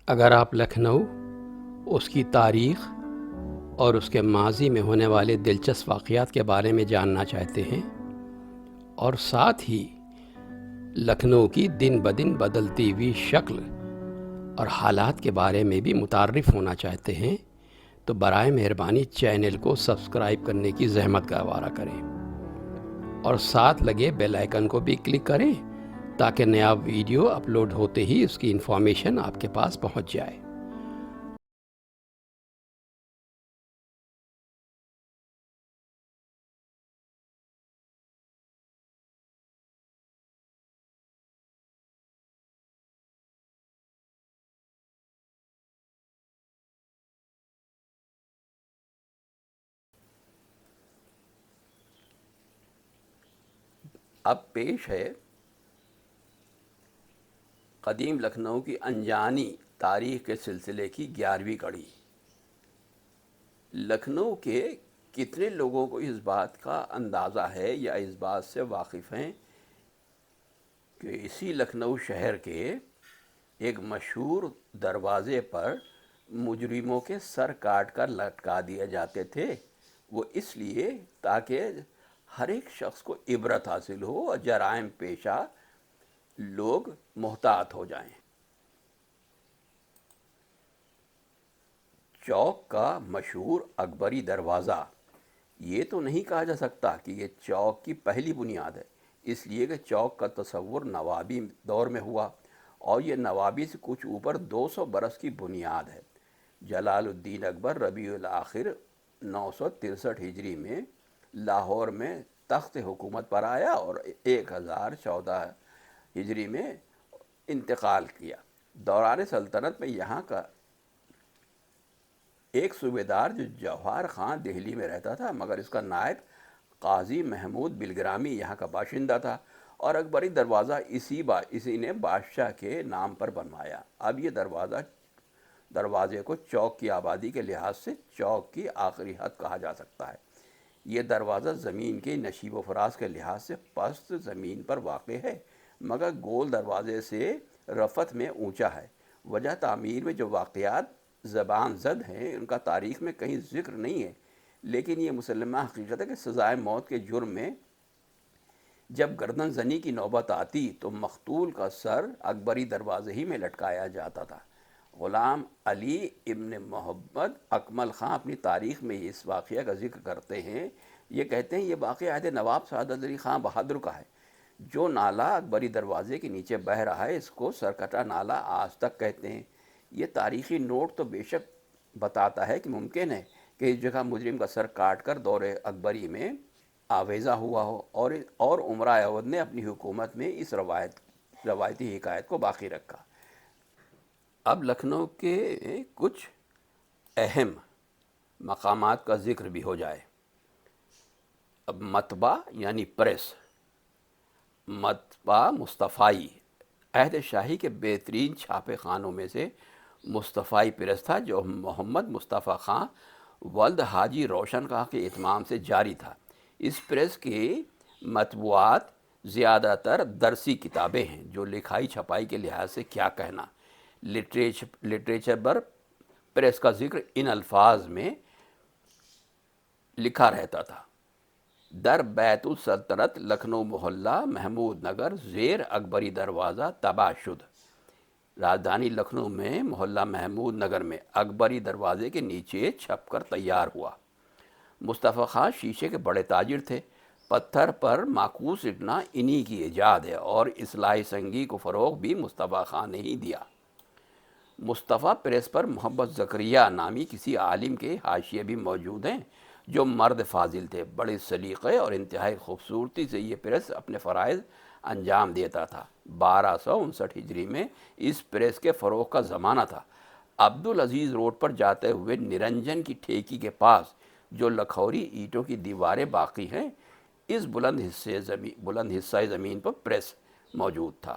اگر آپ لکھنؤ، اس کی تاریخ اور اس کے ماضی میں ہونے والے دلچسپ واقعات کے بارے میں جاننا چاہتے ہیں اور ساتھ ہی لکھنؤ کی دن بدن بدلتی ہوئی شکل اور حالات کے بارے میں بھی متعارف ہونا چاہتے ہیں تو برائے مہربانی چینل کو سبسکرائب کرنے کی زحمت گوارا کریں اور ساتھ لگے بیل آئیکن کو بھی کلک کریں تاکہ نیا ویڈیو اپلوڈ ہوتے ہی اس کی انفارمیشن آپ کے پاس پہنچ جائے۔ اب پیش ہے قدیم لکھنؤ کی انجانی تاریخ کے سلسلے کی 11ویں کڑی۔ لکھنؤ کے کتنے لوگوں کو اس بات کا اندازہ ہے یا اس بات سے واقف ہیں کہ اسی لکھنؤ شہر کے ایک مشہور دروازے پر مجرموں کے سر کاٹ کر لٹکا دیے جاتے تھے، وہ اس لیے تاکہ ہر ایک شخص کو عبرت حاصل ہو اور جرائم پیشہ لوگ محتاط ہو جائیں۔ چوک کا مشہور اکبری دروازہ، یہ تو نہیں کہا جا سکتا کہ یہ چوک کی پہلی بنیاد ہے، اس لیے کہ چوک کا تصور نوابی دور میں ہوا اور یہ نوابی سے کچھ اوپر 200 برس کی بنیاد ہے۔ جلال الدین اکبر ربیع الاخر 963 ہجری میں لاہور میں تخت حکومت پر آیا اور 1014 ہجری میں انتقال کیا۔ دوران سلطنت میں یہاں کا ایک صوبیدار جو جوہر خان دہلی میں رہتا تھا، مگر اس کا نائب قاضی محمود بلگرامی یہاں کا باشندہ تھا اور اکبری دروازہ اسی نے بادشاہ کے نام پر بنوایا۔ اب یہ دروازے کو چوک کی آبادی کے لحاظ سے چوک کی آخری حد کہا جا سکتا ہے۔ یہ دروازہ زمین کے نشیب و فراز کے لحاظ سے پست زمین پر واقع ہے، مگر گول دروازے سے رفعت میں اونچا ہے۔ وجہ تعمیر میں جو واقعات زبان زد ہیں ان کا تاریخ میں کہیں ذکر نہیں ہے، لیکن یہ مسلمہ حقیقت ہے کہ سزائے موت کے جرم میں جب گردن زنی کی نوبت آتی تو مقتول کا سر اکبری دروازے ہی میں لٹکایا جاتا تھا۔ غلام علی ابن محمد اکمل خان اپنی تاریخ میں اس واقعہ کا ذکر کرتے ہیں۔ یہ کہتے ہیں یہ واقعہ عہد نواب سعادت علی خان بہادر کا ہے۔ جو نالہ اکبری دروازے کے نیچے بہہ رہا ہے اس کو سرکٹا نالہ آج تک کہتے ہیں۔ یہ تاریخی نوٹ تو بے شک بتاتا ہے کہ ممکن ہے کہ اس جگہ مجرم کا سر کاٹ کر دور اکبری میں آویزہ ہوا ہو اور امراء اودھ نے اپنی حکومت میں اس روایتی حکایت کو باقی رکھا۔ اب لکھنؤ کے کچھ اہم مقامات کا ذکر بھی ہو جائے۔ اب مطبع یعنی پریس، مطبع مصطفائی عہد شاہی کے بہترین چھاپے خانوں میں سے مصطفائی پریس تھا، جو محمد مصطفیٰ خان ولد حاجی روشن خان کے اتمام سے جاری تھا۔ اس پریس کی مطبوعات زیادہ تر درسی کتابیں ہیں، جو لکھائی چھپائی کے لحاظ سے کیا کہنا۔ لٹریچر پر پریس کا ذکر ان الفاظ میں لکھا رہتا تھا: در بیت السلطنت لکھنؤ محلہ محمود نگر زیر اکبری دروازہ طبع شد۔ راجدھانی لکھنؤ میں محلہ محمود نگر میں اکبری دروازے کے نیچے چھپ کر تیار ہوا۔ مصطفیٰ خان شیشے کے بڑے تاجر تھے۔ پتھر پر معکوس لکھنا انہی کی ایجاد ہے اور اصلاح سنگی کو فروغ بھی مصطفیٰ خان نے ہی دیا۔ مصطفیٰ پریس پر محمد زکریا نامی کسی عالم کے حاشیے بھی موجود ہیں، جو مرد فاضل تھے۔ بڑے سلیقے اور انتہائی خوبصورتی سے یہ پریس اپنے فرائض انجام دیتا تھا۔ 1259 ہجری میں اس پریس کے فروغ کا زمانہ تھا۔ عبدالعزیز روڈ پر جاتے ہوئے نرنجن کی ٹھیکی کے پاس جو لکھوری اینٹوں کی دیواریں باقی ہیں، اس بلند حصہ زمین پر پریس موجود تھا۔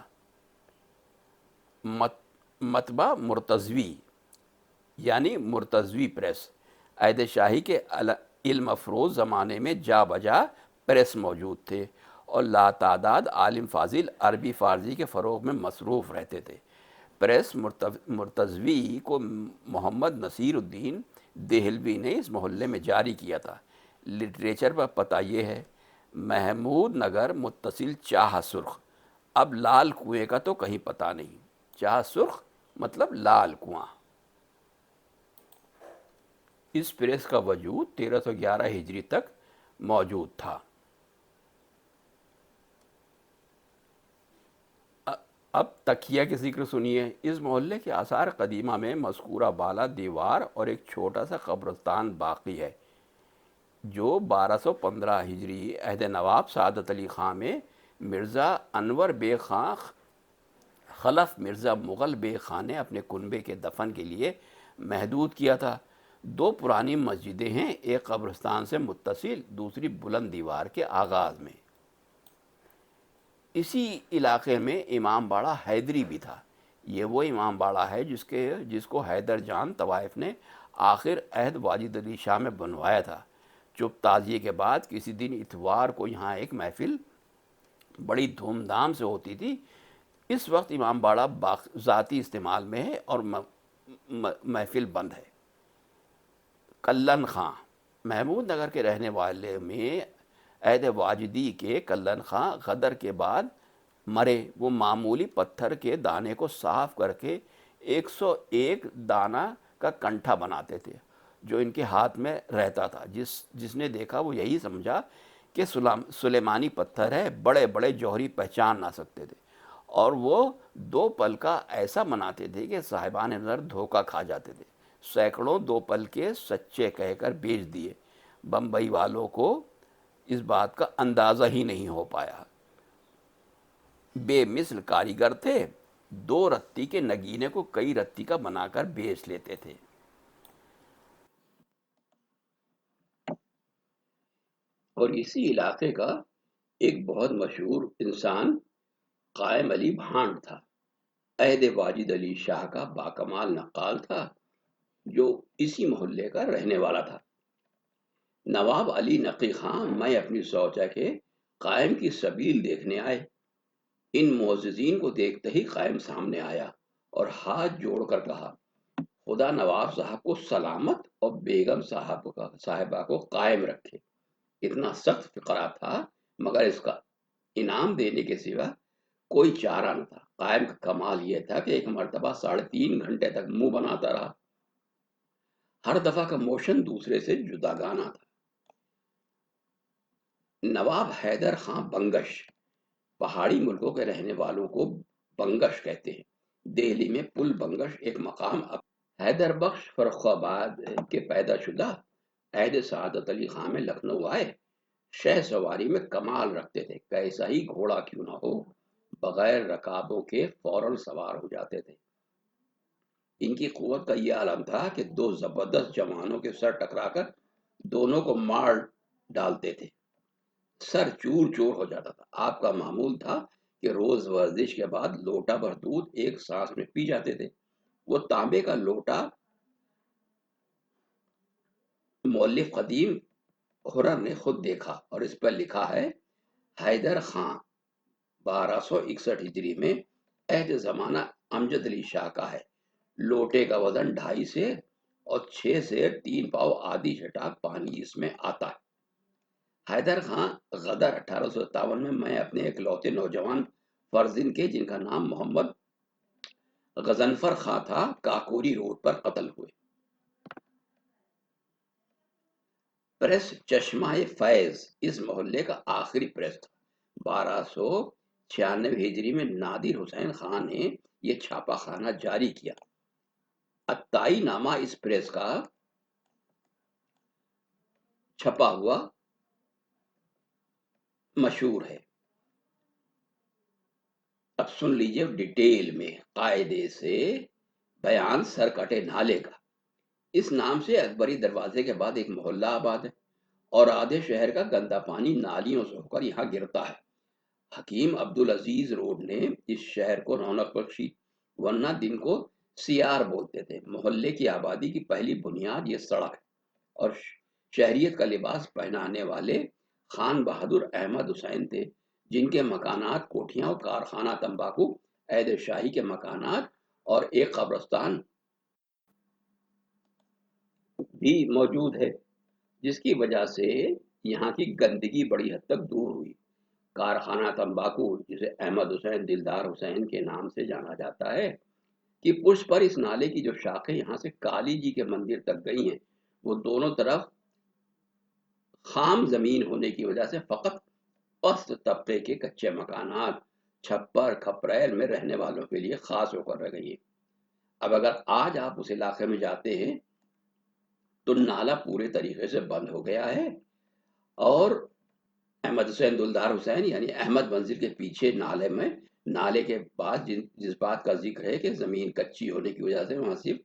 مطبع مرتضوی یعنی مرتضوی پریس، عہد شاہی کے علم افروز زمانے میں جا بجا پریس موجود تھے اور لاتعداد عالم فاضل عربی فارسی کے فروغ میں مصروف رہتے تھے۔ پریس مرتضوی کو محمد نصیر الدین دہلوی نے اس محلے میں جاری کیا تھا۔ لٹریچر پر پتہ یہ ہے: محمود نگر متصل چاہ سرخ۔ اب لال کنویں کا تو کہیں پتہ نہیں، چاہ سرخ مطلب لال کنواں۔ اس پریس کا وجود 1311 ہجری تک موجود تھا۔ اب تکیہ کے ذکر سنیے۔ اس محلے کے آثار قدیمہ میں مذکورہ بالا دیوار اور ایک چھوٹا سا قبرستان باقی ہے، جو 1215 ہجری عہد نواب سعادت علی خاں میں مرزا انور بے خاں خلف مرزا مغل بے خاں نے اپنے کنبے کے دفن کے لیے محدود کیا تھا۔ دو پرانی مسجدیں ہیں، ایک قبرستان سے متصل، دوسری بلند دیوار کے آغاز میں۔ اسی علاقے میں امام باڑہ حیدری بھی تھا۔ یہ وہ امام باڑہ ہے جس کو حیدر جان طوائف نے آخر عہد واجد علی شاہ میں بنوایا تھا۔ چپ تازیے کے بعد کسی دن اتوار کو یہاں ایک محفل بڑی دھوم دھام سے ہوتی تھی۔ اس وقت امام باڑہ ذاتی استعمال میں ہے اور محفل بند ہے۔ کلن خاں محمود نگر کے رہنے والے میں عہد واجدی کے کلن خاں غدر کے بعد مرے۔ وہ معمولی پتھر کے دانے کو صاف کر کے 101 دانہ کا کنٹھا بناتے تھے جو ان کے ہاتھ میں رہتا تھا۔ جس نے دیکھا وہ یہی سمجھا کہ سلیمانی پتھر ہے، بڑے بڑے جوہری پہچان نہ سکتے تھے، اور وہ 2 پل کا ایسا بناتے تھے کہ صاحبان نظر دھوکہ کھا جاتے تھے۔ سینکڑوں 2 پل کے سچے کہہ کر بیچ دیے۔ بمبئی والوں کو اس بات کا اندازہ ہی نہیں ہو پایا۔ بے مثل کاریگر تھے، 2 رتی کے نگینے کو کئی رتی کا بنا کر بیچ لیتے تھے۔ اور اسی علاقے کا ایک بہت مشہور انسان قائم علی بھانڈ تھا۔ عہد واجد علی شاہ کا باکمال نقال تھا، جو اسی محلے کا رہنے والا تھا۔ نواب علی نقی خان میں اپنی سوچا کہ قائم کی سبیل دیکھنے آئے۔ ان معززین کو دیکھتے ہی قائم سامنے آیا اور ہاتھ جوڑ کر کہا: خدا نواب صاحب کو سلامت اور بیگم صاحبہ کو قائم رکھے۔ اتنا سخت فقرہ تھا، مگر اس کا انعام دینے کے سوا کوئی چارہ نہ تھا۔ قائم کا کمال یہ تھا کہ ایک مرتبہ 3.5 گھنٹے تک منہ بناتا رہا۔ ہر دفعہ کا موشن دوسرے سے جداگانہ تھا۔ نواب حیدر خان بنگش، پہاڑی ملکوں کے رہنے والوں کو بنگش کہتے ہیں۔ دہلی میں پل بنگش ایک مقام۔ حیدر بخش فرخ آباد کے پیدا شدہ عہد سعادت علی خان میں لکھنؤ آئے۔ شہ سواری میں کمال رکھتے تھے، کیسا ہی گھوڑا کیوں نہ ہو، بغیر رکابوں کے فوراً سوار ہو جاتے تھے۔ ان کی قوت کا یہ عالم تھا کہ 2 زبردست جوانوں کے سر ٹکرا کر دونوں کو مار ڈالتے تھے، سر چور چور ہو جاتا تھا۔ آپ کا معمول تھا کہ روز ورزش کے بعد لوٹا بھر دودھ ایک سانس میں پی جاتے تھے۔ وہ تانبے کا لوٹا مؤلف قدیم ہرر نے خود دیکھا اور اس پر لکھا ہے: حیدر خان 1261 ہجری میں عہد زمانہ امجد علی شاہ کا ہے۔ لوٹے کا وزن 2.5 سیر اور 6 سیر 3 پاؤ آدھی چھٹاک پانی اس میں آتا ہے۔ حیدر خان غدر 1857 میں اپنے اکلوتے نوجوان فرزند کے، جن کا نام محمد غضنفر خان تھا، کاکوری روڈ پر قتل ہوئے۔ پریس چشمہ فیض اس محلے کا آخری پریس تھا۔ 1296 ہجری میں نادر حسین خان نے یہ چھاپا خانہ جاری کیا۔ عطائی نامہ اس پریس کا چھپا ہوا مشہور ہے۔ اب سن لیجئے ڈیٹیل میں قاعدے سے بیان سر کٹے نالے کا۔ اس نام سے اکبری دروازے کے بعد ایک محلہ آباد ہے اور آدھے شہر کا گندا پانی نالیوں سے ہو کر یہاں گرتا ہے۔ حکیم عبدالعزیز روڈ نے اس شہر کو رونق بخشی، ورنہ دن کو سیار بولتے تھے۔ محلے کی آبادی کی پہلی بنیاد یہ سڑک ہے اور شہریت کا لباس پہنانے والے خان بہادر احمد حسین تھے، جن کے مکانات، کوٹھیاں اور کارخانہ تمباکو عہد شاہی کے مکانات اور ایک قبرستان بھی موجود ہے، جس کی وجہ سے یہاں کی گندگی بڑی حد تک دور ہوئی۔ کارخانہ تمباکو، جسے احمد حسین دلدار حسین کے نام سے جانا جاتا ہے، کی پشت پر اس نالے کی جو شاخیں یہاں سے کالی جی کے مندر تک گئی ہیں، وہ دونوں طرف خام زمین ہونے کی وجہ سے فقط پست طبقے کے کچے مکانات، چھپر کھپریل میں رہنے والوں کے لیے خاص ہو کر رہ گئی ہیں۔ اب اگر آج آپ اس علاقے میں جاتے ہیں تو نالا پورے طریقے سے بند ہو گیا ہے، اور احمد حسین دلدار حسین یعنی احمد منزل کے پیچھے نالے کے بعد جس بات کا ذکر ہے کہ زمین کچی ہونے کی وجہ سے وہاں صرف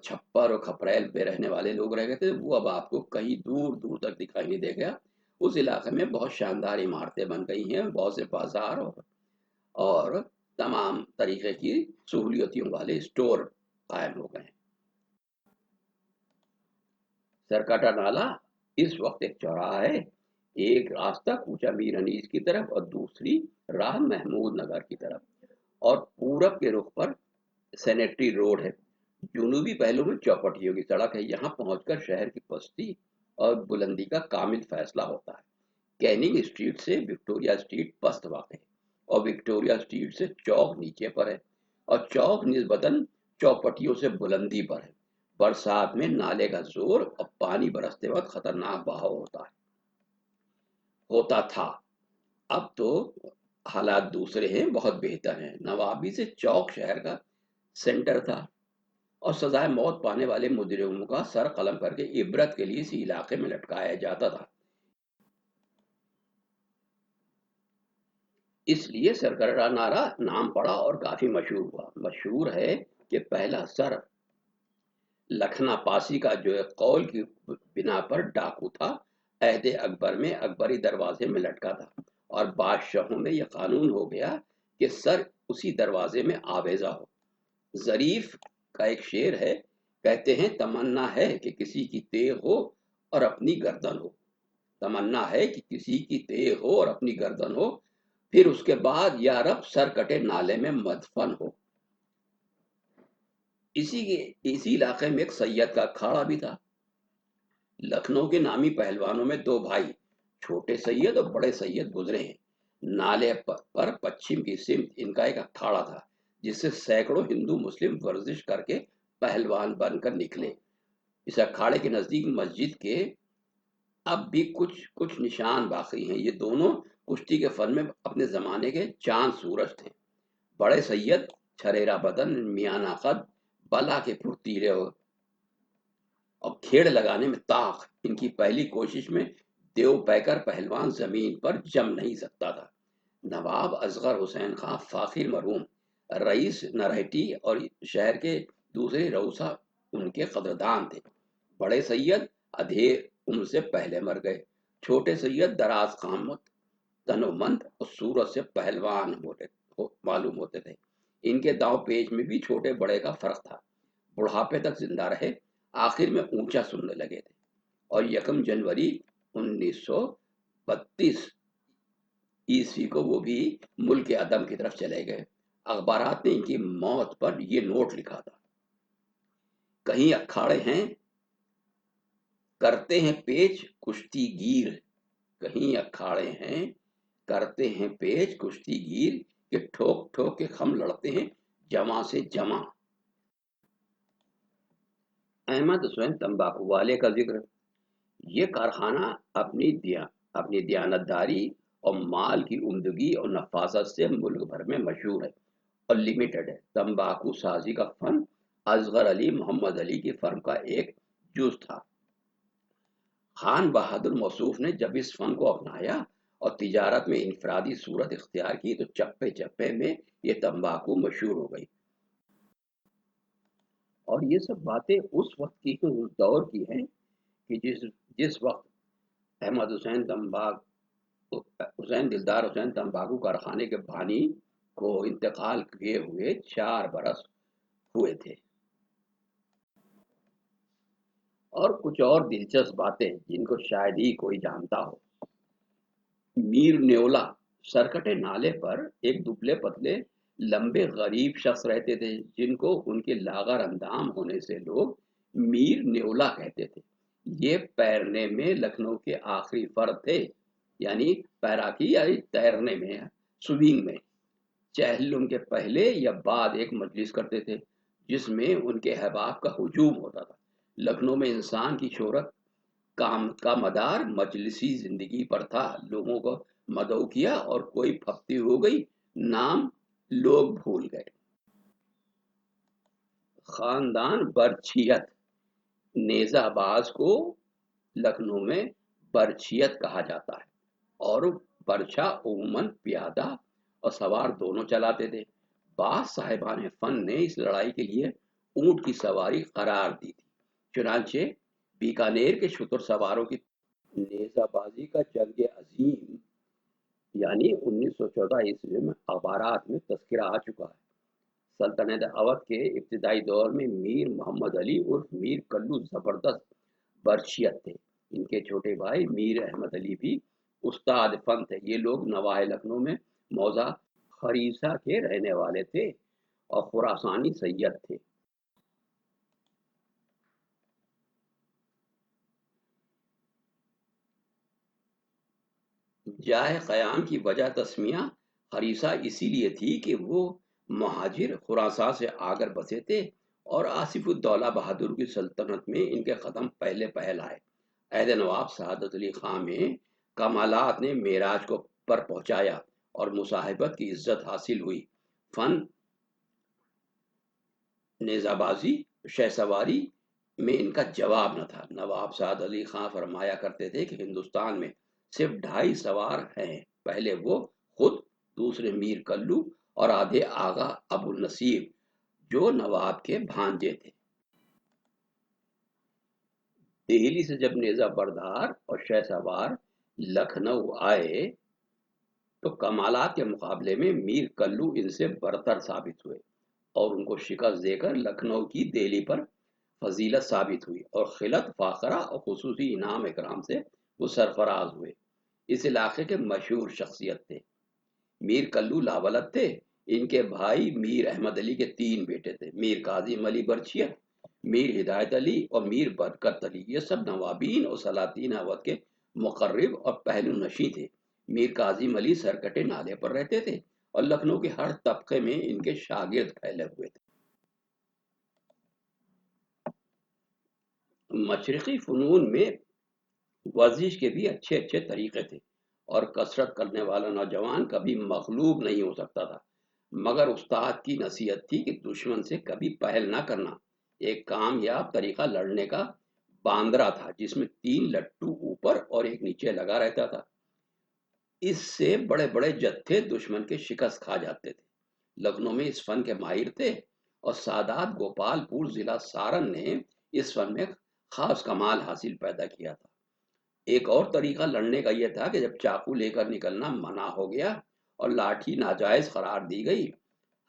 چھپر اور کھپریل پہ رہنے والے لوگ رہ گئے تھے، وہ اب آپ کو کہیں دور دور تک دکھائی نہیں دے گا۔ اس علاقے میں بہت شاندار عمارتیں بن گئی ہیں، بہت سے بازار اور تمام طریقے کی سہولیتوں والے اسٹور قائم ہو گئے ہیں۔ سرکٹا نالا اس وقت ایک چوراہا ہے، ایک راستہ کوچہ میر انیس کی طرف اور دوسری راہ محمود نگر کی طرف، اور پورب کے رخ پر سینیٹری روڈ ہے۔ جنوبی پہلو میں چوپٹیوں کی سڑک ہے۔ یہاں پہنچ کر شہر کی پستی اور بلندی کا کامل فیصلہ ہوتا ہے۔ کیننگ اسٹریٹ سے وکٹوریہ اسٹریٹ پست واقع ہے، اور وکٹوریہ اسٹریٹ سے چوک نیچے پر ہے، اور چوک نسبتاً چوپٹیوں سے بلندی پر ہے۔ برسات میں نالے کا زور اور پانی برستے وقت خطرناک بہاؤ ہوتا تھا۔ اب تو حالات دوسرے ہیں، بہت بہتر ہیں۔ نوابی سے چوک شہر کا سینٹر تھا، اور سزائے موت پانے والے مجرموں کا سر قلم کر کے عبرت کے لیے اسی علاقے میں لٹکایا جاتا تھا۔ اس لیے سرکردہ نارا نام پڑا اور کافی مشہور ہوا۔ مشہور ہے کہ پہلا سر لکھنا پاسی کا جو ایک قول کی بنا پر ڈاکو تھا، عہد اکبر میں اکبری دروازے میں لٹکا تھا، اور بادشاہوں میں یہ قانون ہو گیا کہ سر اسی دروازے میں آویزہ ہو۔ ظریف کا ایک شعر ہے، کہتے ہیں تمنا ہے کہ کسی کی تیغ ہو اور اپنی گردن ہو۔ تمنا ہے کہ کسی کی تیغ ہو اور اپنی گردن ہو، پھر اس کے بعد یا رب سر کٹے نالے میں مدفن ہو۔ اسی علاقے میں ایک سید کا اکھاڑا بھی تھا۔ لکھنؤ کے نامی پہلوانوں میں دو بھائی چھوٹے سید اور بڑے سید گزرے ہیں۔ نالے پر پچھم کی سمت ان کا ایک اکھاڑا تھا، جس سے سینکڑوں ہندو مسلم ورزش کر کے پہلوان بن کر نکلے۔ اس اکھاڑے کے نزدیک مسجد کے اب بھی کچھ نشان باقی ہیں۔ یہ دونوں کشتی کے فن میں اپنے زمانے کے چاند سورج تھے۔ بڑے سید چھریرا بدن، میانہ قد، بلا کے پھرتیلے اور کھیڑ لگانے میں طاق، ان کی پہلی کوشش میں دیو پیکر پہلوان زمین پر جم نہیں سکتا تھا۔ نواب اصغر حسین خان فاخر مرحوم، رئیس نرہٹی اور شہر کے دوسرے رؤسا ان کے قدردان تھے۔ بڑے سید ادھیر عمر سے پہلے مر گئے۔ چھوٹے سید دراز قامت، تنومند اور صورت سے پہلوان معلوم ہوتے تھے۔ ان کے داؤ پیچ میں بھی چھوٹے بڑے کا فرق تھا۔ بڑھاپے تک زندہ رہے، آخر میں اونچا سننے لگے تھے، اور 1 جنوری 1932 عیسوی کو وہ بھی ملک عدم کی طرف چلے گئے۔ اخبارات نے ان کی موت پر یہ نوٹ لکھا تھا، کہیں اکھاڑے ہیں کرتے ہیں پیچ کشتی گیر، کہیں اکھاڑے ہیں کرتے ہیں پیچ کشتی گیر، کہ ٹھوک ٹھوک کے ہم لڑتے ہیں جمع سے جمع۔ احمد حسین تمباکو والے کا ذکر۔ یہ کارخانہ اپنی دیانتداری اور مال کی عمدگی اور نفاست سے ملک بھر میں مشہور ہے اور لمیٹڈ ہے۔ تمباکو سازی کا فن اصغر علی محمد علی کی فرم کا ایک جز تھا۔ خان بہادر موصوف نے جب اس فن کو اپنایا اور تجارت میں انفرادی صورت اختیار کی تو چپے چپے میں یہ تمباکو مشہور ہو گئی۔ اور یہ سب باتیں اس وقت کی اس دور کی ہیں کہ جس وقت احمد حسین دلدار حسین تمباکو کارخانے کے بانی کو انتقال کیے ہوئے 4 برس ہوئے تھے۔ اور کچھ اور دلچسپ باتیں جن کو شاید ہی کوئی جانتا ہو۔ میر نیولا سرکٹے نالے پر ایک دبلے پتلے لمبے غریب شخص رہتے تھے جن کو ان کے لاغر اندام ہونے سے لوگ میر نیولا کہتے تھے۔ یہ پیرنے میں لکھنؤ کے آخری فرد تھے، یعنی پیراکی یا تیرنے میں، سوئنگ میں۔ چہلم کے پہلے یا بعد ایک مجلس کرتے تھے جس میں ان کے احباب کا ہجوم ہوتا تھا۔ لکھنؤ میں انسان کی شہرت کام کا مدار مجلسی زندگی پر تھا۔ لوگوں کو مدعو کیا اور کوئی پھپتی ہو گئی، نام لوگ بھول گئے۔ خاندان برچھیت، نیزہ باز کو لکھنؤ میں برچھیت کہا جاتا ہے، اور برچھا عموماً پیادہ اور سوار دونوں چلاتے تھے۔ بعض صاحبان فن نے اس لڑائی کے لیے اونٹ کی سواری قرار دی تھی، چنانچہ بیکانیر کے شتر سواروں کی نیزہ بازی کا جنگ عظیم یعنی 1914 میں اخبارات میں تذکرہ آ چکا ہے۔ سلطنت اودھ کے ابتدائی دور میں میر محمد علی عرف میر کلو زبردست برچھیت تھے۔ ان کے چھوٹے بھائی میر احمد علی بھی استاد فن تھے۔ یہ لوگ نواح لکھنؤ میں موضع خریسہ کے رہنے والے تھے اور خراسانی سید تھے۔ جائے قیام کی وجہ تسمیہ خریسہ اسی لیے تھی کہ وہ مہاجر خراساں سے آ کر بسے تھے اور آصف الدولہ بہادر کی سلطنت میں ان کے قدم پہلے پہل آئے۔ عہد نواب سعادت علی خان میں کمالات نے معراج کو پر پہنچایا اور مصاحبت کی عزت حاصل ہوئی۔ فن نیزہ بازی، شہ سواری میں ان کا جواب نہ تھا۔ نواب سعد علی خان فرمایا کرتے تھے کہ ہندوستان میں صرف 2.5 سوار ہیں، پہلے وہ خود، دوسرے میر کلو اور آدھے آغا ابو النصیر جو نواب کے بھانجے تھے۔ دہلی سے جب نیزہ بردار اور شہ سوار لکھنؤ آئے تو کمالات کے مقابلے میں میر کلو ان سے برتر ثابت ہوئے اور ان کو شکست دے کر لکھنؤ کی دہلی پر فضیلت ثابت ہوئی، اور خلعت فاخرہ اور خصوصی انعام اکرام سے وہ سرفراز ہوئے۔ اس علاقے کے مشہور شخصیت تھے۔ میر کلو لاولد تھے۔ ان کے بھائی میر احمد علی کے 3 بیٹے تھے، میر کاظم علی برچھیت، میر ہدایت علی اور میر برکت علی۔ یہ سب نوابین اور سلاطین اودھ کے مقرب اور پہلو نشیں تھے۔ میر کاظم علی سرکٹے نالے پر رہتے تھے اور لکھنؤ کے ہر طبقے میں ان کے شاگرد پھیلے ہوئے تھے۔ مشرقی فنون میں ورزش کے بھی اچھے اچھے طریقے تھے، اور کثرت کرنے والا نوجوان کبھی مغلوب نہیں ہو سکتا تھا، مگر استاد کی نصیحت تھی کہ دشمن سے کبھی پہل نہ کرنا۔ ایک کامیاب طریقہ لڑنے کا باندرا تھا جس میں 3 لٹو اوپر اور ایک نیچے لگا رہتا تھا۔ اس سے بڑے بڑے جتھے دشمن کے شکست کھا جاتے تھے۔ لکھنؤ میں اس فن کے ماہر تھے، اور سادات گوپال پور ضلع سارن نے اس فن میں خاص کمال حاصل پیدا کیا تھا۔ ایک اور طریقہ لڑنے کا یہ تھا کہ جب چاقو لے کر نکلنا منع ہو گیا اور لاٹھی ناجائز قرار دی گئی،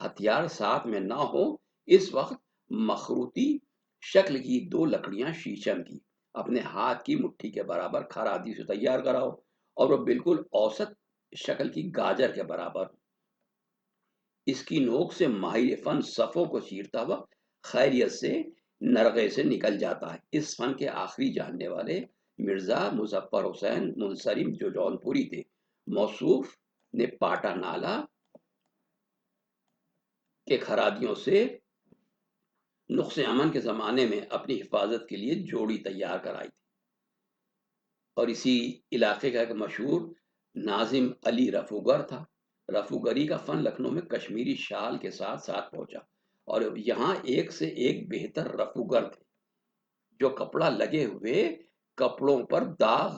ہتھیار ساتھ میں نہ ہو، اس وقت مخروطی شکل کی 2 لکڑیاں شیشم کی اپنے ہاتھ کی مٹھی کے برابر خرادی سے تیار کراؤ، اور وہ بالکل اوسط شکل کی گاجر کے برابر۔ اس کی نوک سے ماہر فن صفوں کو چیرتا ہوا خیریت سے نرغے سے نکل جاتا ہے۔ اس فن کے آخری جاننے والے مرزا مظفر حسین منصرم جو جونپوری تھے، موصوف نے پاٹا نالا کے خرادیوں سے نقص امن کے زمانے میں اپنی حفاظت کے لیے جوڑی تیار کرائی تھی، اور اسی علاقے کا ایک مشہور ناظم علی رفوگر تھا۔ رفوگری کا فن لکھنؤ میں کشمیری شال کے ساتھ ساتھ پہنچا، اور یہاں ایک سے ایک بہتر رفوگر تھے جو کپڑا لگے ہوئے کپڑوں پر داغ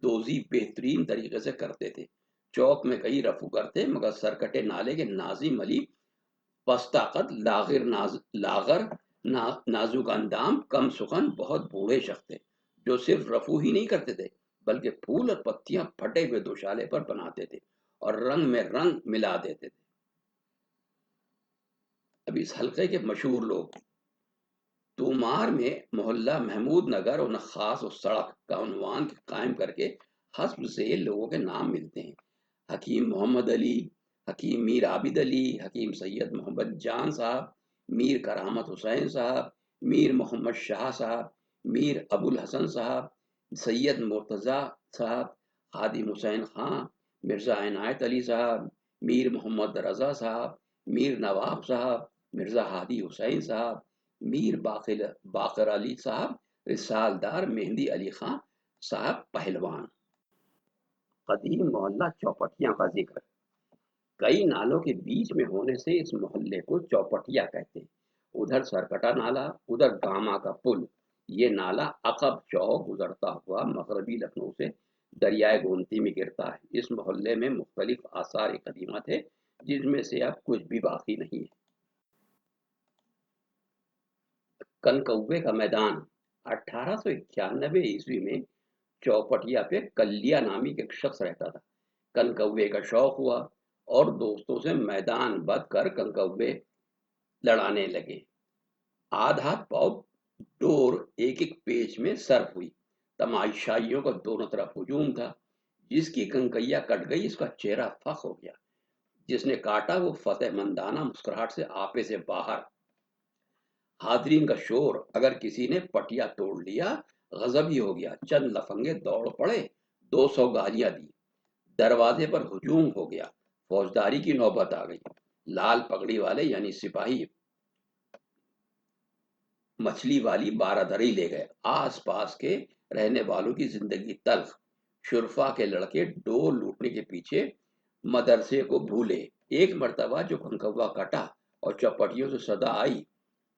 دوزی بہترین طریقے سے کرتے تھے۔ چوک میں کئی رفوگر تھے، مگر سرکٹے نالے کے ناظم علی پستاقت لاغر نازک اندام کم سخن بہت بوڑھے شخص تھے، جو صرف رفو ہی نہیں کرتے تھے بلکہ پھول اور پتیاں پھٹے ہوئے دوشالے پر بناتے تھے اور رنگ میں رنگ ملا دیتے تھے۔ اب اس حلقے کے مشہور لوگ تومار میں محلہ محمود نگر اور نخاس و سڑک کا عنوان قائم کر کے حسب ذیل لوگوں کے نام ملتے ہیں: حکیم محمد علی، حکیم میر عابد علی، حکیم سید محمد جان صاحب، میر کرامت حسین صاحب، میر محمد شاہ صاحب، میر ابو الحسن صاحب، سید مرتضی صاحب، خادم حسین خان، مرزا عنایت علی صاحب، میر محمد رضا صاحب، میر نواب صاحب، مرزا ہادی حسین صاحب، میر باقر علی صاحب، رسالدار مہندی علی خان صاحب پہلوان۔ قدیم محلہ چوپٹیاں کا ذکر۔ کئی نالوں کے بیچ میں ہونے سے اس محلے کو چوپٹیا کہتے ہیں۔ ادھر سرکٹا نالا، ادھر گاما کا پل۔ یہ نالا عقب چوک گزرتا ہوا مغربی لکھنؤ سے دریائے گومتی میں گرتا ہے۔ اس محلے میں مختلف آثار قدیمہ تھے جس میں سے اب کچھ بھی باقی نہیں ہے۔ کنکوے کا میدان۔ 1891 عیسوی میں چوپٹیا پہ کلیا نامی ایک شخص رہتا تھا۔ کنکوے کا شوق ہوا اور دوستوں سے میدان بد کر کنکوے لڑانے لگے۔ آدھا پاؤ ڈور ایک ایک پیچ میں صرف ہوئی۔ تماشائیوں کا دونوں طرف ہجوم تھا۔ جس کی کنکیا کٹ گئی اس کا چہرہ فخ ہو گیا، جس نے کاٹا وہ فتح مندانہ مسکراہٹ سے آپے سے باہر۔ حاضرین کا شور، اگر کسی نے پٹیا توڑ لیا غضب ہی ہو گیا۔ چند لفنگے دوڑ پڑے، 200 گالیاں دی، دروازے پر ہجوم ہو گیا، فوجداری کی نوبت آ گئی۔ لال پگڑی والے یعنی سپاہی مچھلی والی بارادری لے گئے۔ آس پاس کے رہنے والوں کی زندگی تلخ۔ شرفا کے لڑکے ڈول لوٹنے کے پیچھے مدرسے کو بھولے۔ ایک مرتبہ جو کنکوا کٹا اور چوپٹیوں سے صدا آئی،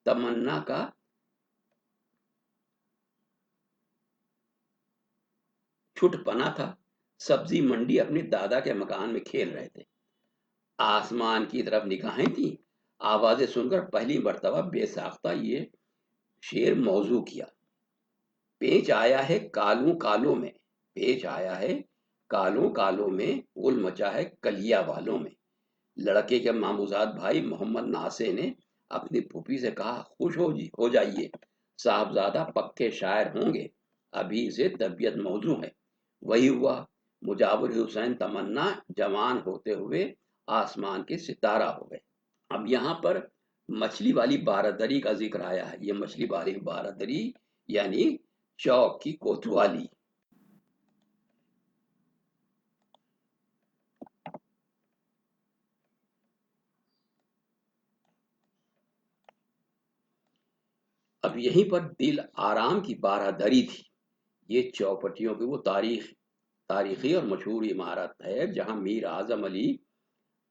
تمنا کا چھٹ پنا تھا۔ سبزی منڈی اپنے دادا کے مکان میں کھیل رہے تھے۔ آسمان کی طرف نگاہیں تھیں۔ آوازیں سن کر پہلی مرتبہ بے ساختہ یہ شعر موضوع کیا۔ پیچ آیا ہے کالوں کالوں میں، پیچ آیا ہے کالوں کالوں میں، غل مچا ہے کلیا والوں میں۔ لڑکے کے ماموزاد بھائی محمد ناصر نے اپنی پھوپھی سے کہا، خوش ہو جائیے، صاحبزادہ پکے شاعر ہوں گے، ابھی سے طبیعت موزوں ہے۔ وہی ہوا۔ مجاور حسین تمنا جوان ہوتے ہوئے آسمان کے ستارہ ہو گئے۔ اب یہاں پر مچھلی والی بارادری کا ذکر آیا ہے۔ یہ مچھلی والی بارادری یعنی چوک کی کوتوالی۔ اب یہیں پر دل آرام کی بارادری تھی۔ یہ چوپٹیوں کی وہ تاریخی اور مشہور عمارت ہے جہاں میر اعظم علی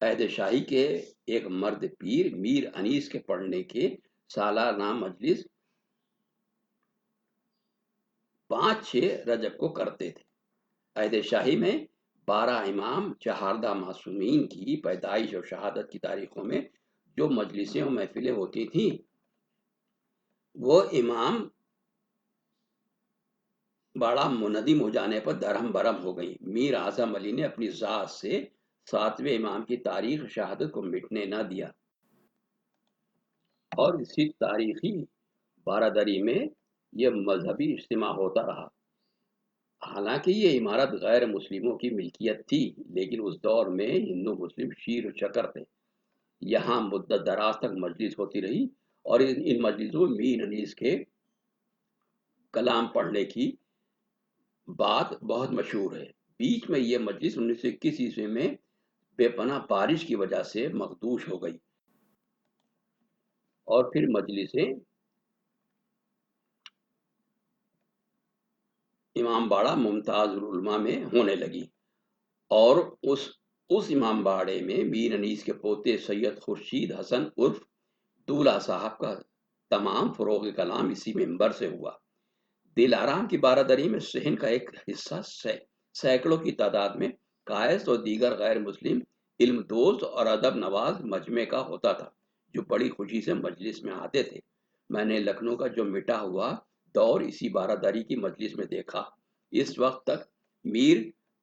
عہد شاہی کے ایک مرد پیر میر انیس کے پڑھنے کے سالانہ مجلس 5-6 رجب کو کرتے تھے۔ عہد شاہی میں 12 امام چہاردہ معصومین کی پیدائش اور شہادت کی تاریخوں میں جو مجلسیں اور محفلیں ہوتی تھیں، وہ امام بڑا منہدم ہو جانے پر درہم برہم ہو گئی۔ میر اعظم علی نے اپنی ذات سے 7ویں امام کی تاریخ شہادت کو مٹنے نہ دیا اور اسی تاریخی بارادری میں یہ مذہبی اجتماع ہوتا رہا۔ حالانکہ یہ عمارت غیر مسلموں کی ملکیت تھی، لیکن اس دور میں ہندو مسلم شیر و شکر تھے۔ یہاں مدت دراز تک مجلس ہوتی رہی اور ان مجلسوں میں میر انیس کے کلام پڑھنے کی بات بہت مشہور ہے۔ بیچ میں یہ مجلس 1921 عیسوی میں بے پناہ بارش کی وجہ سے مخدوش ہو گئی اور پھر مجلسیں امام باڑہ ممتاز العلماء میں ہونے لگی اور اس امام باڑے میں میر انیس کے پوتے سید خورشید حسن عرف دولہ صاحب کا تمام فروغ کلام اسی منبر سے ہوا۔ دل آرام کی بارادری میں صحن کا ایک حصہ سینکڑوں کی تعداد میں قائص اور دیگر غیر مسلم علم دوست اور ادب نواز مجمع کا ہوتا تھا، جو بڑی خوشی سے مجلس میں آتے تھے۔ میں نے لکھنؤ کا جو مٹا ہوا دور اسی بارادری کی مجلس میں دیکھا۔ اس وقت تک میر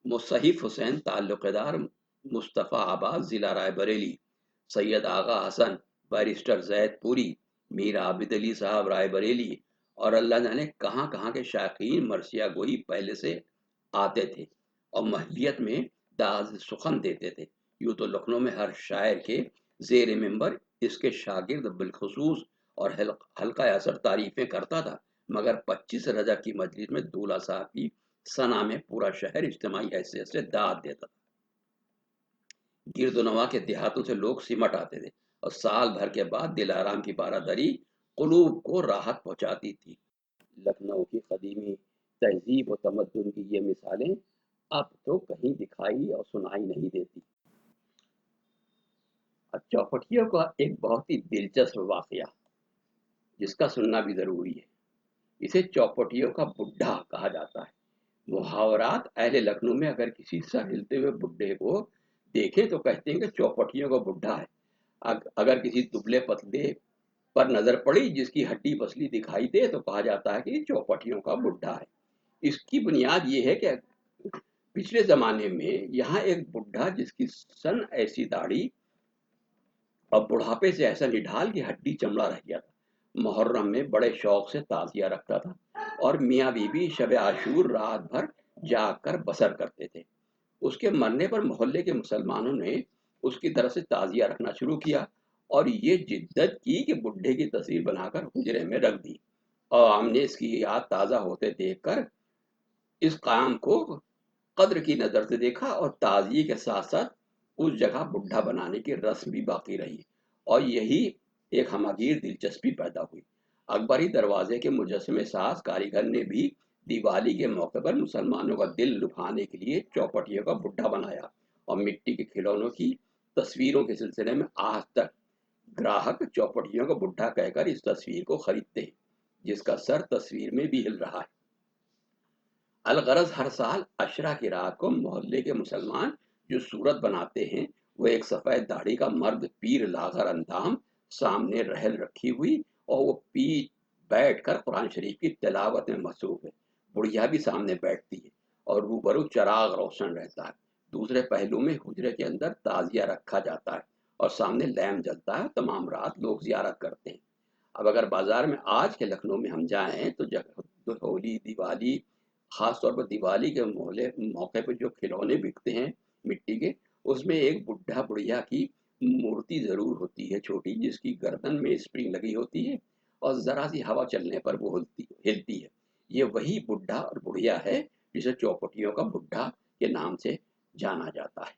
مصحف حسین تعلق دار مصطفیٰ آباد ضلع رائے بریلی، سید آغا حسن بیرسٹر زید پوری، میر عابد علی صاحب رائے بریلی اور اللہ جانے کہاں کہاں کے شائقین مرثیہ گوئی پہلے سے آتے تھے اور محلیت میں داز سخن دیتے تھے۔ یوں تو لکھنؤ میں ہر شاعر کے زیر ممبر اس کے شاگرد بالخصوص اور حلقہ اثر تعریفیں کرتا تھا، مگر 25 رجا کی مجلس میں دولہ صاحب کی ثنا میں پورا شہر اجتماعی حیثیت سے داد دیتا تھا۔ گرد و نواح کے دیہاتوں سے لوگ سمٹ آتے تھے اور سال بھر کے بعد دل آرام کی بارادری قلوب کو راحت پہنچاتی تھی۔ لکھنؤ کی قدیمی تہذیب و تمدن کی یہ مثالیں اب تو کہیں دکھائی اور سنائی نہیں دیتی۔ اب چوپٹیوں کا ایک بہت ہی دلچسپ واقعہ جس کا سننا بھی ضروری ہے، اسے چوپٹیوں کا بڈھا کہا جاتا ہے۔ محاورات اہل لکھنؤ میں اگر کسی سر ہلتے ہوئے بڈھے کو دیکھیں تو کہتے ہیں کہ چوپٹیوں کا بڈھا ہے۔ اگر کسی دبلے پتلے پر نظر پڑی جس کی ہڈی پسلی دکھائی دے تو کہا جاتا ہے کہ یہ چوپٹیوں کا بڈھا ہے۔ اس کی بنیاد یہ ہے کہ پچھلے زمانے میں یہاں ایک بڈھا جس کی سن ایسی داڑھی اور بڑھاپے سے ایسا نڈھال کی ہڈی چمڑا رہ گیا تھا، محرم میں بڑے شوق سے تعزیہ رکھتا تھا اور میاں بیوی شب عاشور رات بھر جاگ کر بسر کرتے تھے۔ اس کے مرنے پر محلے کے مسلمانوں نے اس کی طرف سے تعزیہ رکھنا شروع کیا اور یہ جدت کی کہ بڈھے کی تصویر بنا کر حجرے میں رکھ دی، اور ہم نے اس کی یاد تازہ ہوتے دیکھ کر اس کام کو قدر کی نظر سے دیکھا اور تعزیے کے ساتھ ساتھ اس جگہ بڈھا بنانے کی رسم بھی باقی رہی اور یہی ایک ہماگیر دلچسپی پیدا ہوئی۔ اکبری دروازے کے مجسمے ساز کاریگر نے بھی دیوالی کے موقع پر مسلمانوں کا دل لبھانے کے لیے چوپٹیوں کا بڈھا بنایا، اور مٹی کے کھلونوں کی تصویروں کے سلسلے میں آج تک گراہک چوپٹیوں کا بڈھا کہہ کر اس تصویر کو خریدتے ہیں جس کا سر تصویر میں بھی ہل رہا ہے۔ الغرض ہر سال عشرہ کی رات کو محلے کے مسلمان جو صورت بناتے ہیں وہ ایک سفید داڑھی کا مرد پیر لاغر اندام سامنے رحل رکھی ہوئی اور وہ بیٹھ کر قرآن شریف کی تلاوت میں مصروف ہے۔ بڑھیا بھی سامنے بیٹھتی ہے اور روبرو چراغ روشن رہتا ہے۔ دوسرے پہلو میں حجرے کے اندر تعزیہ رکھا جاتا ہے اور سامنے لیمپ جلتا ہے، تمام رات لوگ زیارت کرتے ہیں۔ اب اگر بازار میں آج کے لکھنؤ میں ہم جائیں تو ہولی دیوالی، خاص طور پر دیوالی کے موقع پہ جو کھلونے بکتے ہیں مٹی کے، اس میں ایک بڈھا بڑھیا کی مورتی ضرور ہوتی ہے چھوٹی، جس کی گردن میں اسپرنگ لگی ہوتی ہے اور ذرا سی ہوا چلنے پر وہ ہلتی ہے۔ یہ وہی بڈھا اور بڑھیا ہے جسے چوپٹیوں کا بڈھا کے نام سے جانا جاتا ہے۔